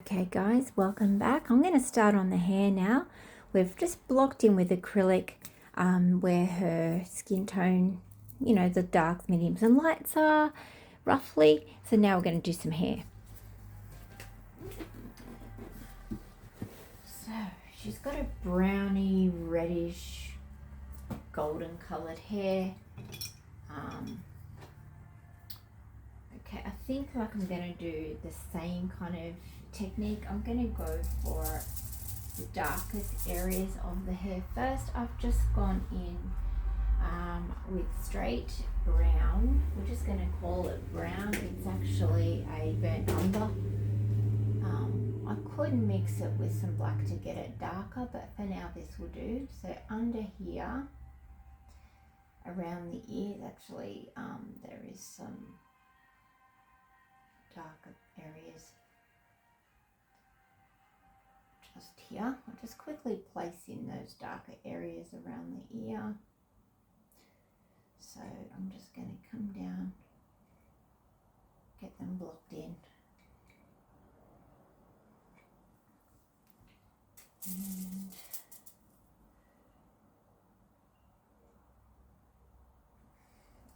Okay guys, welcome back. I'm going to start on the hair now. We've just blocked in with acrylic where her skin tone, the darks, mediums and lights are roughly. So now we're going to do some hair. So she's got a browny, reddish, golden coloured hair. Okay, I think like I'm going to do the same kind of technique. I'm going to go for the darkest areas of the hair first. I've just gone in with straight brown. We're just going to call it brown. It's actually a burnt umber. I could mix it with some black to get it darker, but for now this will do. So under here, around the ears, actually there is some darker areas just here. I'll just quickly place in those darker areas around the ear. So I'm just going to come down, get them blocked in.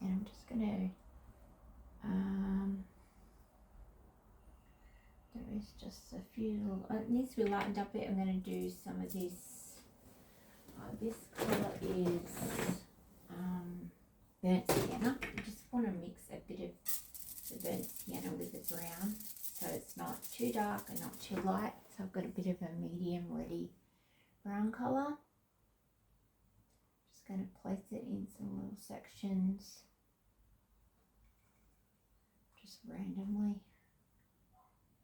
And I'm just going to, there is just a few little, it needs to be lightened up a bit. I'm going to do some of this, this colour is burnt sienna. I just want to mix a bit of the burnt sienna with the brown so it's not too dark and not too light. So I've got a bit of a medium reddy brown colour. Just going to place it in some little sections just randomly.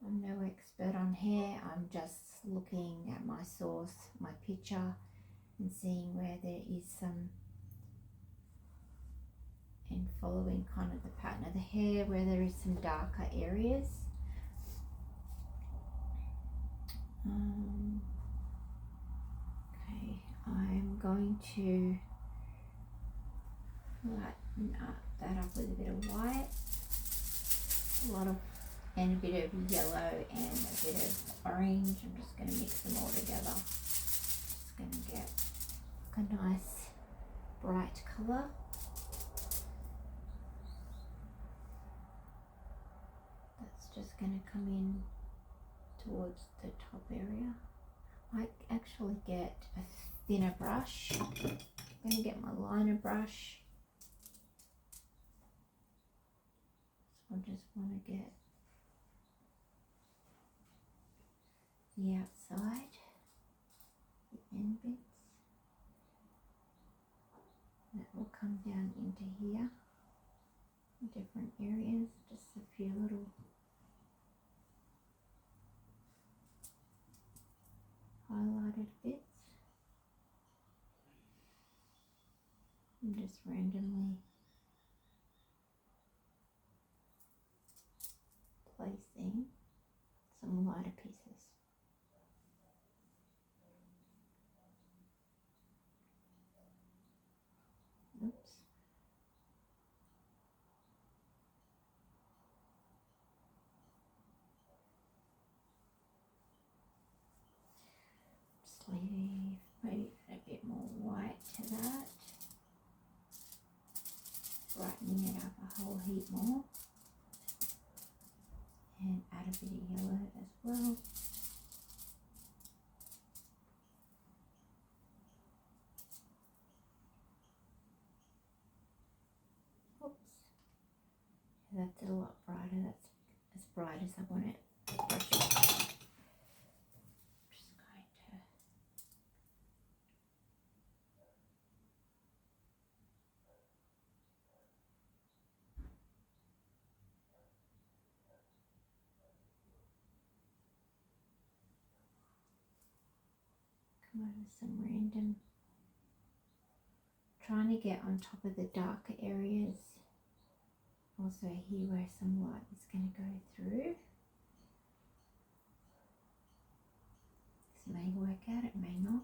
I'm no expert on hair. I'm just looking at my source, my picture, and seeing where there is some, and following kind of the pattern of the hair where there is some darker areas. Okay, I'm going to lighten that up with a bit of white, and a bit of yellow and a bit of orange. I'm just going to mix them all together. Just going to get a nice bright colour. That's just going to come in towards the top area. I actually get a thinner brush. I'm going to get my liner brush. So I just want to get the outside, the end bits. That will come down into here, different areas, just a few little highlighted bits. And just randomly placing some lighter pieces. Oops. Maybe add a bit more white to that, brightening it up a whole heap more, and add a bit of yellow as well. Oops, that's a lot brighter. That's as bright as I want it. Come over some random, trying to get on top of the darker areas. Also here where some light is going to go through. This may work out, it may not.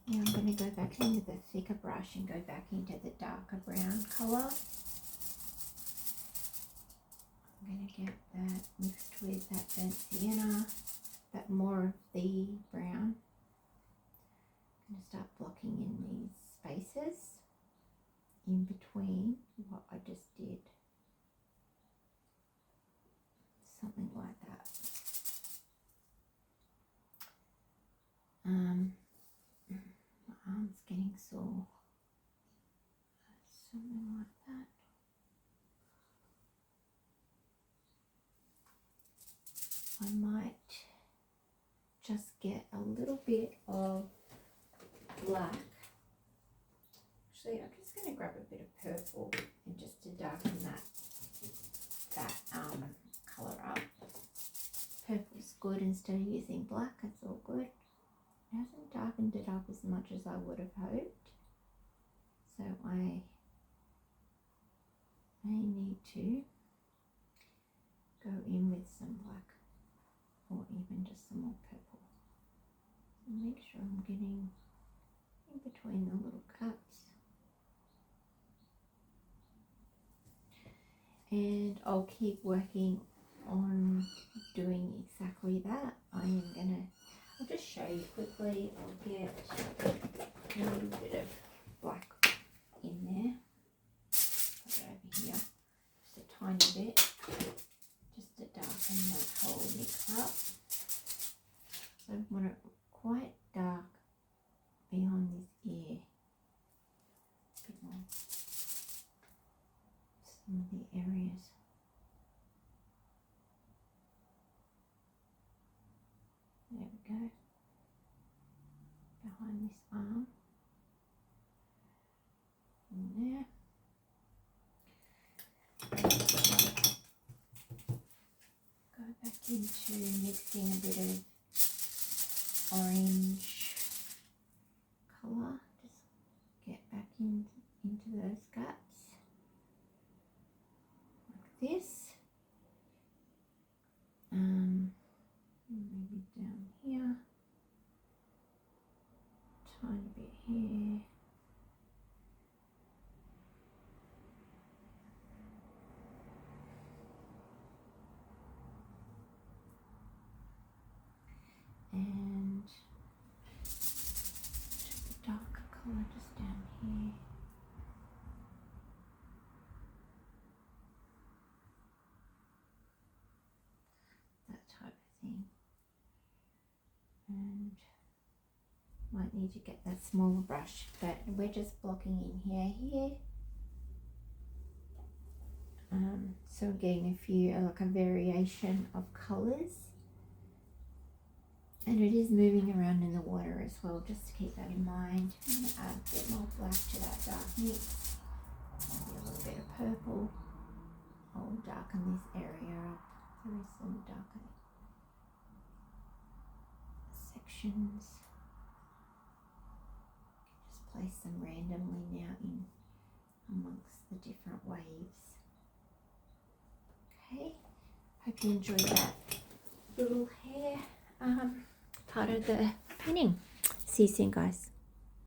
Now I'm going to go back in with a thicker brush and go back into the darker brown colour. I'm going to get that mixed with that burnt sienna, but more of the brown. I'm going to start blocking in these spaces in between what I just did. Something like that. My arm's getting sore. Something like that. I might just get a little bit of black. Actually, I'm just going to grab a bit of purple and just to darken that colour up. Purple's good instead of using black. It's all good. It hasn't darkened it up as much as I would have hoped, so I may need to go in with some black or even just some more purple. So make sure I'm getting in between the little cups. And I'll keep working on doing exactly that. I'll just show you quickly. I'll get a little bit of black in there. Put it over here, just a tiny bit, just to darken that whole mix up. So I want it quite dark behind this ear. A bit more. Some of the areas. There we go. Behind this arm. In there. Go back into mixing a bit of orange colour. Just get back into those gaps. Like this. Maybe down here. Tiny bit here. And just a darker colour just down here. That type of thing. And might need to get that smaller brush, but we're just blocking in here. So I'm getting a few, like a variation of colours. And it is moving around in the water as well, just to keep that in mind. I'm going to add a bit more black to that dark mix. Maybe a little bit of purple. I'll darken this area up. There is some darker sections. Just place them randomly now in amongst the different waves. Okay, hope you enjoyed that little hair part of the painting. See you soon, guys.